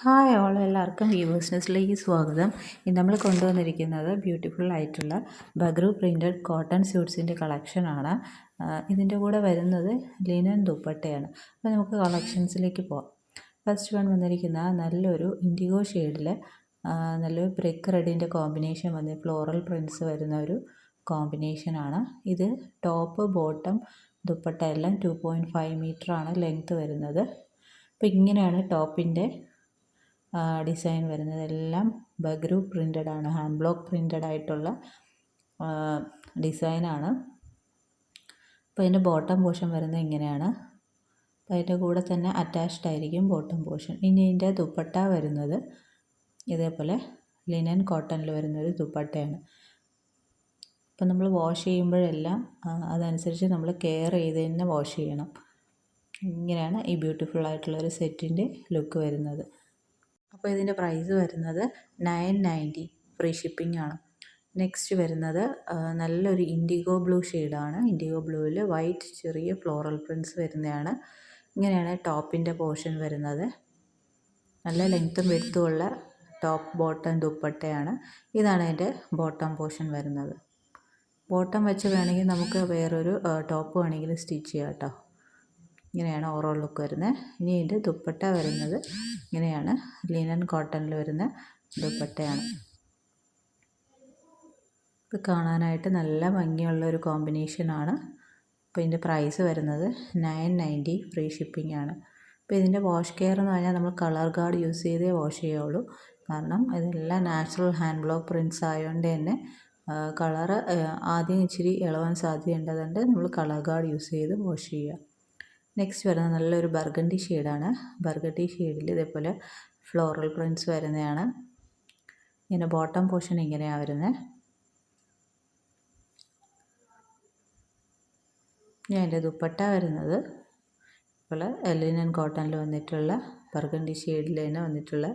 Hi all, എല്ലാവർക്കും viewers ന്യൂസിലേക്ക് സ്വാഗതം. ഇന്ന് നമ്മൾ കൊണ്ടുവന്നിരിക്കുന്നത് ബ്യൂട്ടിഫുൾ ആയിട്ടുള്ള ബഗ്രു പ്രിൻറ്റഡ് കോട്ടൺ സ്യൂട്ട്സിൻ്റെ കളക്ഷനാണ്. ഇതിൻ്റെ കൂടെ വരുന്നത് ലിനൻ ദുപ്പട്ടയാണ്. അപ്പോൾ നമുക്ക് കളക്ഷൻസിലേക്ക് പോകാം. ഫസ്റ്റ് വൺ വന്നിരിക്കുന്ന നല്ലൊരു ഇൻഡിഗോ ഷെയ്ഡിൽ നല്ലൊരു ബ്രിക്ക് റെഡിൻ്റെ കോമ്പിനേഷൻ വന്ന് ഫ്ലോറൽ പ്രിൻറ്റ്സ് വരുന്ന ഒരു കോമ്പിനേഷനാണ്. ഇത് ടോപ്പ് ബോട്ടം ദുപ്പട്ട എല്ലാം 2.5 മീറ്ററാണ് ലെങ്ത്ത് വരുന്നത്. അപ്പോൾ ഇങ്ങനെയാണ് ടോപ്പിൻ്റെ ഡിസൈൻ വരുന്നത്. എല്ലാം ബഗ്രു പ്രിൻറ്റഡ് ആണ്, ഹാൻഡ് ബ്ലോക്ക് പ്രിൻറ്റഡ് ആയിട്ടുള്ള ഡിസൈനാണ്. അപ്പോൾ അതിൻ്റെ ബോട്ടം പോർഷൻ വരുന്നത് ഇങ്ങനെയാണ്. അപ്പോൾ അതിൻ്റെ കൂടെ തന്നെ അറ്റാച്ച്ഡ് ആയിരിക്കും ബോട്ടം പോർഷൻ. ഇനി ഇതിൻ്റെ ദുപ്പട്ട വരുന്നത് ഇതേപോലെ ലിനൻ കോട്ടണിൽ വരുന്നൊരു ദുപ്പട്ടയാണ്. അപ്പോൾ നമ്മൾ വാഷ് ചെയ്യുമ്പോഴെല്ലാം അതനുസരിച്ച് നമ്മൾ കെയർ ചെയ്ത് തന്നെ വാഷ് ചെയ്യണം. ഇങ്ങനെയാണ് ഈ ബ്യൂട്ടിഫുൾ ആയിട്ടുള്ളൊരു സെറ്റിൻ്റെ ലുക്ക് വരുന്നത്. അപ്പോൾ ഇതിൻ്റെ പ്രൈസ് വരുന്നത് 990, ഫ്രീ ഷിപ്പിംഗ് ആണ്. നെക്സ്റ്റ് വരുന്നത് നല്ലൊരു ഇൻഡിഗോ ബ്ലൂ ഷെയ്ഡാണ്. ഇൻഡിഗോ ബ്ലൂവിൽ വൈറ്റ് ചെറിയ ഫ്ലോറൽ പ്രിൻറ്റ്സ് വരുന്നതാണ്. ഇങ്ങനെയാണ് ടോപ്പിൻ്റെ പോർഷൻ വരുന്നത്. നല്ല ലെങ്ത്തും വെടുത്തുമുള്ള ടോപ്പ് ബോട്ടം ദുപ്പട്ടയാണ്. ഇതാണ് അതിൻ്റെ ബോട്ടം പോർഷൻ വരുന്നത്. ബോട്ടം വെച്ച് വേണമെങ്കിൽ നമുക്ക് വേറൊരു ടോപ്പ് വേണമെങ്കിൽ സ്റ്റിച്ച് ചെയ്യാം കേട്ടോ. ഇങ്ങനെയാണ് ഓവറോൾ ലുക്ക് വരുന്നത്. ഇനി ഇതിൻ്റെ ദുപ്പട്ട വരുന്നത് ഇങ്ങനെയാണ്, ലിനൻ കോട്ടണിൽ വരുന്ന ദുപ്പട്ടയാണ്. ഇത് കാണാനായിട്ട് നല്ല ഭംഗിയുള്ള ഒരു കോമ്പിനേഷനാണ്. അപ്പോൾ ഇതിൻ്റെ പ്രൈസ് വരുന്നത് 990, ഫ്രീ ഷിപ്പിംഗ് ആണ്. അപ്പോൾ ഇതിൻ്റെ വാഷ് കെയർ എന്ന് പറഞ്ഞാൽ നമ്മൾ കളർ ഗാർഡ് യൂസ് ചെയ്തേ വാഷ് ചെയ്യുള്ളൂ. കാരണം ഇതെല്ലാം നാച്ചുറൽ ഹാൻഡ് ബ്ലോക്ക് പ്രിൻറ്റ്സ് ആയതുകൊണ്ട് തന്നെ കളറ് ആദ്യം ഇച്ചിരി ഇളവാൻ സാധ്യതയുണ്ട്. നമ്മൾ കളർ ഗാർഡ് യൂസ് ചെയ്ത് വാഷ് ചെയ്യുക. നെക്സ്റ്റ് വരുന്നത് നല്ലൊരു ബർഗണ്ടി ഷെയ്ഡാണ്. ബർഗണ്ടി ഷെയ്ഡിൽ ഇതേപോലെ ഫ്ലോറൽ പ്രിൻറ്റ്സ് വരുന്നതാണ്. ഇങ്ങനെ ബോട്ടം പോർഷൻ ഇങ്ങനെയാണ് വരുന്നത്. ഞാൻ എൻ്റെ ദുപ്പട്ട വരുന്നത് ഇപ്പോൾ ലിനൻ കോട്ടണിൽ വന്നിട്ടുള്ള ബർഗണ്ടി ഷെയ്ഡിൽ തന്നെ വന്നിട്ടുള്ള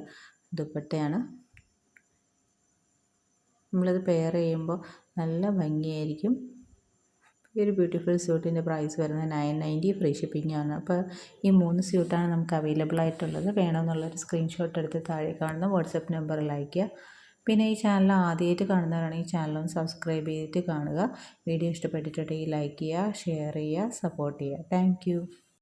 ദുപ്പട്ടയാണ്. നമ്മളിത് പെയർ ചെയ്യുമ്പോൾ നല്ല ഭംഗിയായിരിക്കും. ഈ ഒരു ബ്യൂട്ടിഫുൾ സ്യൂട്ടിൻ്റെ പ്രൈസ് വരുന്നത് 990, ഫ്രീ ഷിപ്പിംഗ് ആണ്. അപ്പോൾ ഈ 3 സ്യൂട്ടാണ് നമുക്ക് അവൈലബിൾ ആയിട്ടുള്ളത്. വേണമെന്നുള്ളൊരു സ്ക്രീൻഷോട്ട് എടുത്ത് താഴെ കാണുന്ന വാട്സപ്പ് നമ്പറിൽ അയയ്ക്കുക. പിന്നെ ഈ ചാനൽ ആദ്യമായിട്ട് കാണുന്നവരാണെങ്കിൽ ഈ ചാനലൊന്ന് സബ്സ്ക്രൈബ് ചെയ്തിട്ട് കാണുക. വീഡിയോ ഇഷ്ടപ്പെട്ടിട്ടുണ്ടെങ്കിൽ ലൈക്ക് ചെയ്യുക, ഷെയർ ചെയ്യുക, സപ്പോർട്ട് ചെയ്യുക. താങ്ക്